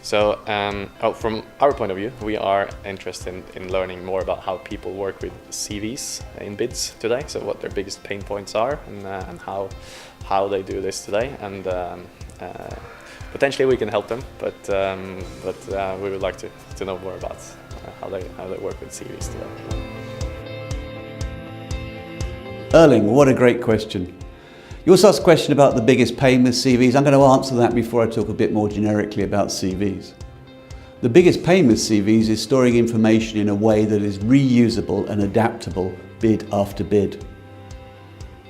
So from our point of view, we are interested in learning more about how people work with CVs in bids today. So what their biggest pain points are and how they do this today. And potentially we can help them, but we would like to know more about how they work with CVs today. Erling, what a great question. You also asked a question about the biggest pain with CVs. I'm going to answer that before I talk a bit more generically about CVs. The biggest pain with CVs is storing information in a way that is reusable and adaptable bid after bid.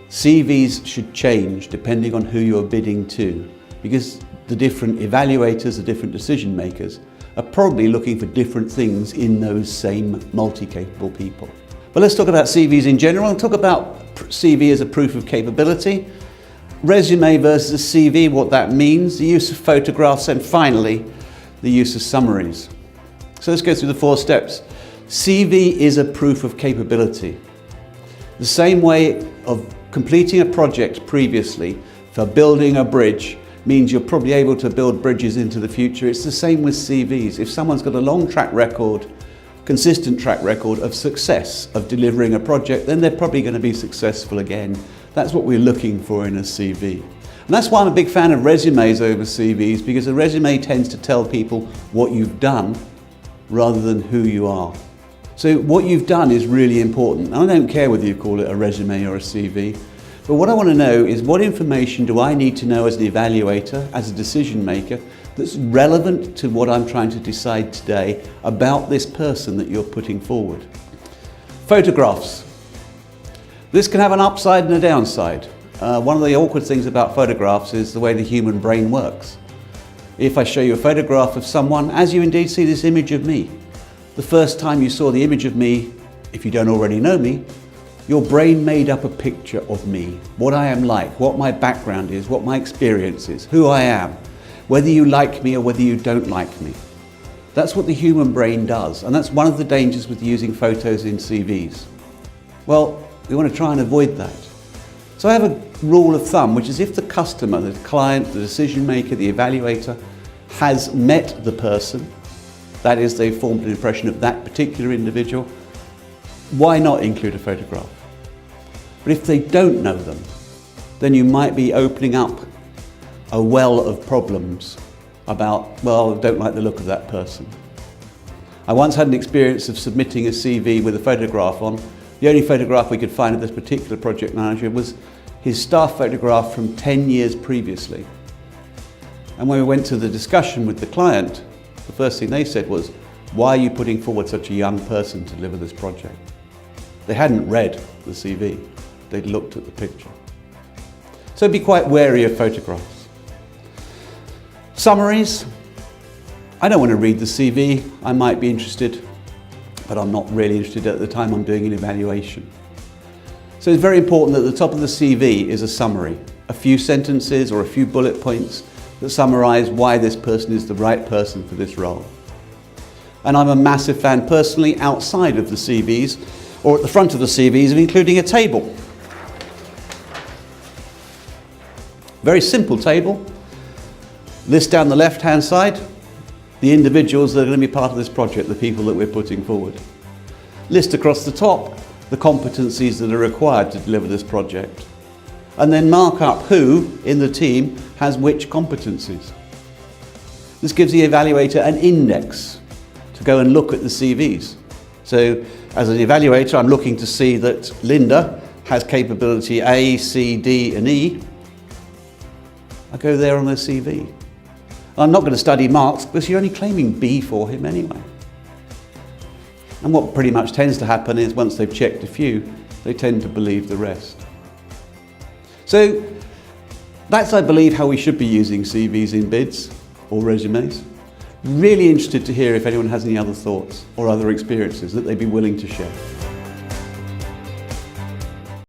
CVs should change depending on who you're bidding to, because the different evaluators, the different decision makers are probably looking for different things in those same multi-capable people. But let's talk about CVs in general and talk about CV as a proof of capability. Resume versus CV, what that means, the use of photographs, and finally, the use of summaries. So let's go through the 4 steps. CV is a proof of capability. The same way of completing a project previously for building a bridge means you're probably able to build bridges into the future. It's the same with CVs. If someone's got a long track record, consistent track record of success of delivering a project, then they're probably going to be successful again. That's what we're looking for in a CV. And that's why I'm a big fan of resumes over CVs, because a resume tends to tell people what you've done rather than who you are. So what you've done is really important. And I don't care whether you call it a resume or a CV, but what I want to know is what information do I need to know as an evaluator, as a decision maker, that's relevant to what I'm trying to decide today about this person that you're putting forward. Photographs. This can have an upside and a downside. One of the awkward things about photographs is the way the human brain works. If I show you a photograph of someone, as you indeed see this image of me, the first time you saw the image of me, if you don't already know me, your brain made up a picture of me, what I am like, what my background is, what my experience is, who I am, whether you like me or whether you don't like me. That's what the human brain does, and that's one of the dangers with using photos in CVs. Well, we want to try and avoid that. So I have a rule of thumb, which is if the customer, the client, the decision maker, the evaluator has met the person, that is, they've formed an impression of that particular individual, why not include a photograph? But if they don't know them, then you might be opening up a well of problems about, well, I don't like the look of that person. I once had an experience of submitting a CV with a photograph on. The only photograph we could find of this particular project manager was his staff photograph from 10 years previously. And when we went to the discussion with the client, the first thing they said was, why are you putting forward such a young person to deliver this project? They hadn't read the CV, they'd looked at the picture. So be quite wary of photographs. Summaries. I don't want to read the CV, I might be interested, but I'm not really interested at the time I'm doing an evaluation. So it's very important that at the top of the CV is a summary, a few sentences or a few bullet points that summarize why this person is the right person for this role. And I'm a massive fan personally, outside of the CVs or at the front of the CVs, of including a table. Very simple table. List down the left-hand side the individuals that are going to be part of this project, the people that we're putting forward. List across the top the competencies that are required to deliver this project. And then mark up who in the team has which competencies. This gives the evaluator an index to go and look at the CVs. So as an evaluator, I'm looking to see that Linda has capability A, C, D and E. I go there on the CV. I'm not going to study marks because you're only claiming B for him anyway. And what pretty much tends to happen is once they've checked a few, they tend to believe the rest. So that's, I believe, how we should be using CVs in bids or resumes. Really interested to hear if anyone has any other thoughts or other experiences that they'd be willing to share.